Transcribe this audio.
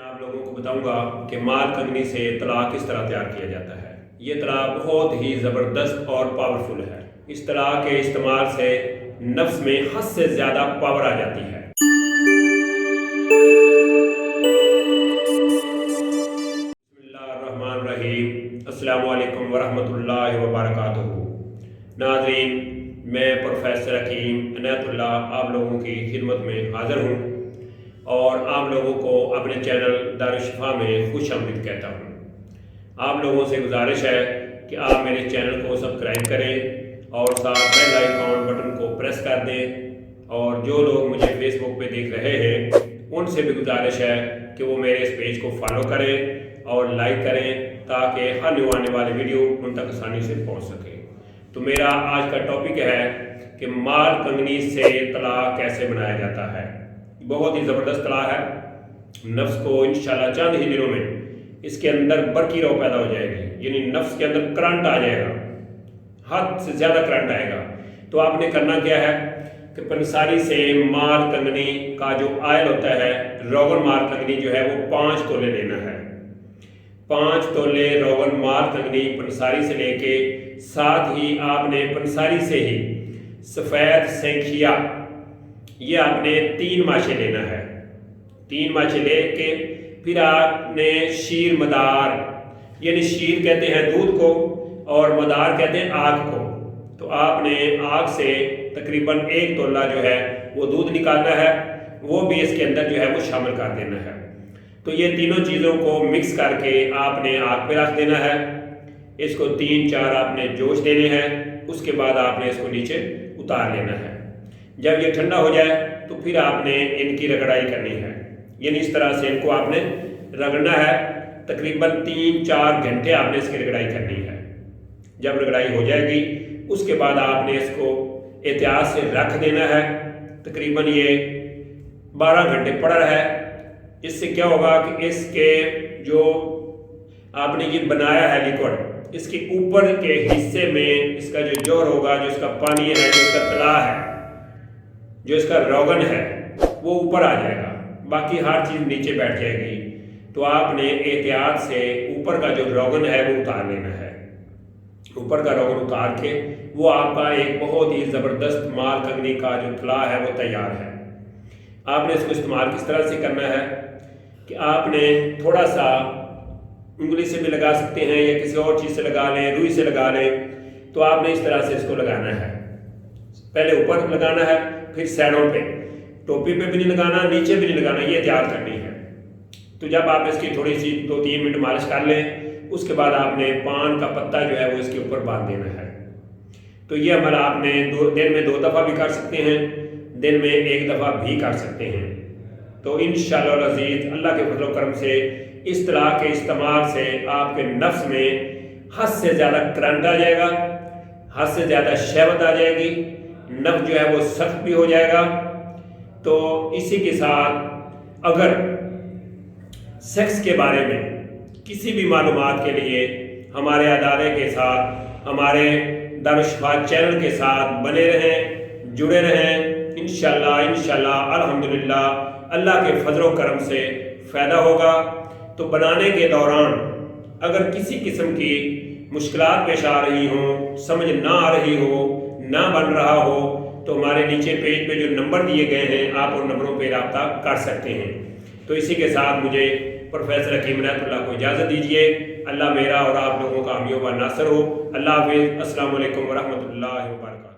آپ لوگوں کو بتاؤں گا کہ مال کنگنی سے طلاق کس طرح تیار کیا جاتا ہے۔ یہ طلاق بہت ہی زبردست اور پاورفل ہے۔ اس طلاق کے استعمال سے نفس میں حد سے زیادہ پاور آ جاتی ہے۔ بسم اللہ الرحمن الرحیم۔ السلام علیکم ورحمۃ اللہ وبرکاتہ۔ ناظرین، میں پروفیسر حکیم عنایت اللہ آپ لوگوں کی خدمت میں حاضر ہوں اور آپ لوگوں کو اپنے چینل دارالشفا میں خوش آمدید کہتا ہوں۔ آپ لوگوں سے گزارش ہے کہ آپ میرے چینل کو سبسکرائب کریں اور ساتھ بیل آئیکن بٹن کو پریس کر دیں، اور جو لوگ مجھے فیس بک پہ دیکھ رہے ہیں ان سے بھی گزارش ہے کہ وہ میرے اس پیج کو فالو کریں اور لائک کریں تاکہ ہر نیو آنے والی ویڈیو ان تک آسانی سے پہنچ سکے۔ تو میرا آج کا ٹاپک ہے کہ مال کنگنی سے طلاق کیسے بنایا جاتا ہے۔ بہت ہی زبردست طلاق ہے۔ نفس کو انشاءاللہ چند ہی دنوں میں اس کے اندر برقی رو پیدا ہو جائے گی، یعنی نفس کے اندر کرنٹ آ جائے گا، حد سے زیادہ کرنٹ آئے گا۔ تو آپ نے کرنا کیا ہے کہ پنساری سے مال کنگنی کا جو آئل ہوتا ہے، روغن مال کنگنی جو ہے وہ 5 تولے لینا ہے۔ 5 تولے روغن مال کنگنی پنساری سے لے کے، ساتھ ہی آپ نے پنساری سے ہی سفید سینکھیا یہ آپ نے 3 ماشے لینا ہے۔ 3 ماشے لے کے پھر آپ نے شیر مدار، یعنی شیر کہتے ہیں دودھ کو اور مدار کہتے ہیں آگ کو، تو آپ نے آگ سے تقریباً 1 تولہ جو ہے وہ دودھ نکالنا ہے، وہ بھی اس کے اندر جو ہے وہ شامل کر دینا ہے۔ تو یہ تینوں چیزوں کو مکس کر کے آپ نے آگ پہ رکھ دینا ہے۔ اس کو 3-4 آپ نے جوش دینے ہیں، اس کے بعد آپ نے اس کو نیچے اتار لینا ہے۔ جب یہ ٹھنڈا ہو جائے تو پھر آپ نے ان کی رگڑائی کرنی ہے، یعنی اس طرح سے ان کو آپ نے رگڑنا ہے۔ تقریباً 3-4 گھنٹے آپ نے اس کی رگڑائی کرنی ہے۔ جب رگڑائی ہو جائے گی اس کے بعد آپ نے اس کو احتیاط سے رکھ دینا ہے۔ تقریباً یہ 12 گھنٹے پڑ رہا ہے۔ اس سے کیا ہوگا کہ اس کے جو آپ نے یہ بنایا ہے لیکوڈ، اس کے اوپر کے حصے میں اس کا جو جوہر ہوگا، جو اس کا پانی ہے، جو اس کا طلا ہے، جو اس کا روغن ہے، وہ اوپر آ جائے گا، باقی ہر چیز نیچے بیٹھ جائے گی۔ تو آپ نے احتیاط سے اوپر کا جو روغن ہے وہ اتار لینا ہے۔ اوپر کا روغن اتار کے وہ آپ کا ایک بہت ہی زبردست مال کنگنی کا جو طلاق ہے وہ تیار ہے۔ آپ نے اس کو استعمال کس طرح سے کرنا ہے کہ آپ نے تھوڑا سا انگلی سے بھی لگا سکتے ہیں یا کسی اور چیز سے لگا لیں، روئی سے لگا لیں۔ تو آپ نے اس طرح سے اس کو لگانا ہے۔ پہلے اوپر لگانا ہے، پھر سائڈوں پہ، ٹوپی پہ بھی نہیں لگانا، نیچے بھی نہیں لگانا، یہ احتیاط کرنی ہے۔ تو جب آپ اس کی تھوڑی سی 2-3 منٹ مالش کر لیں، اس کے بعد آپ نے پان کا پتا جو ہے وہ اس کے اوپر باندھ دینا ہے۔ تو یہ عمل آپ نے دن میں 2 دفعہ بھی کر سکتے ہیں، دن میں 1 دفعہ بھی کر سکتے ہیں۔ تو انشاءاللہ العزیز اللہ کے فضل و کرم سے اس طلاق کے استعمال سے آپ کے نفس میں حد سے زیادہ کرنٹ آ جائے گا، حد سے زیادہ شہوت آ جائے گی، نفس جو ہے وہ سخت بھی ہو جائے گا۔ تو اسی کے ساتھ اگر سیکس کے بارے میں کسی بھی معلومات کے لیے ہمارے ادارے کے ساتھ، ہمارے دارالشفا چینل کے ساتھ بنے رہیں، جڑے رہیں۔ انشاءاللہ الحمدللہ اللہ کے فضل و کرم سے فائدہ ہوگا۔ تو بنانے کے دوران اگر کسی قسم کی مشکلات پیش آ رہی ہوں، سمجھ نہ آ رہی ہو، نہ بن رہا ہو، تو ہمارے نیچے پیج پہ جو نمبر دیے گئے ہیں آپ ان نمبروں پہ رابطہ کر سکتے ہیں۔ تو اسی کے ساتھ مجھے پروفیسر حکیم عنایت اللہ کو اجازت دیجیے۔ اللہ میرا اور آپ لوگوں کا حامی و ناصر ہو۔ اللہ حافظ۔ السلام علیکم ورحمۃ اللہ وبرکاتہ۔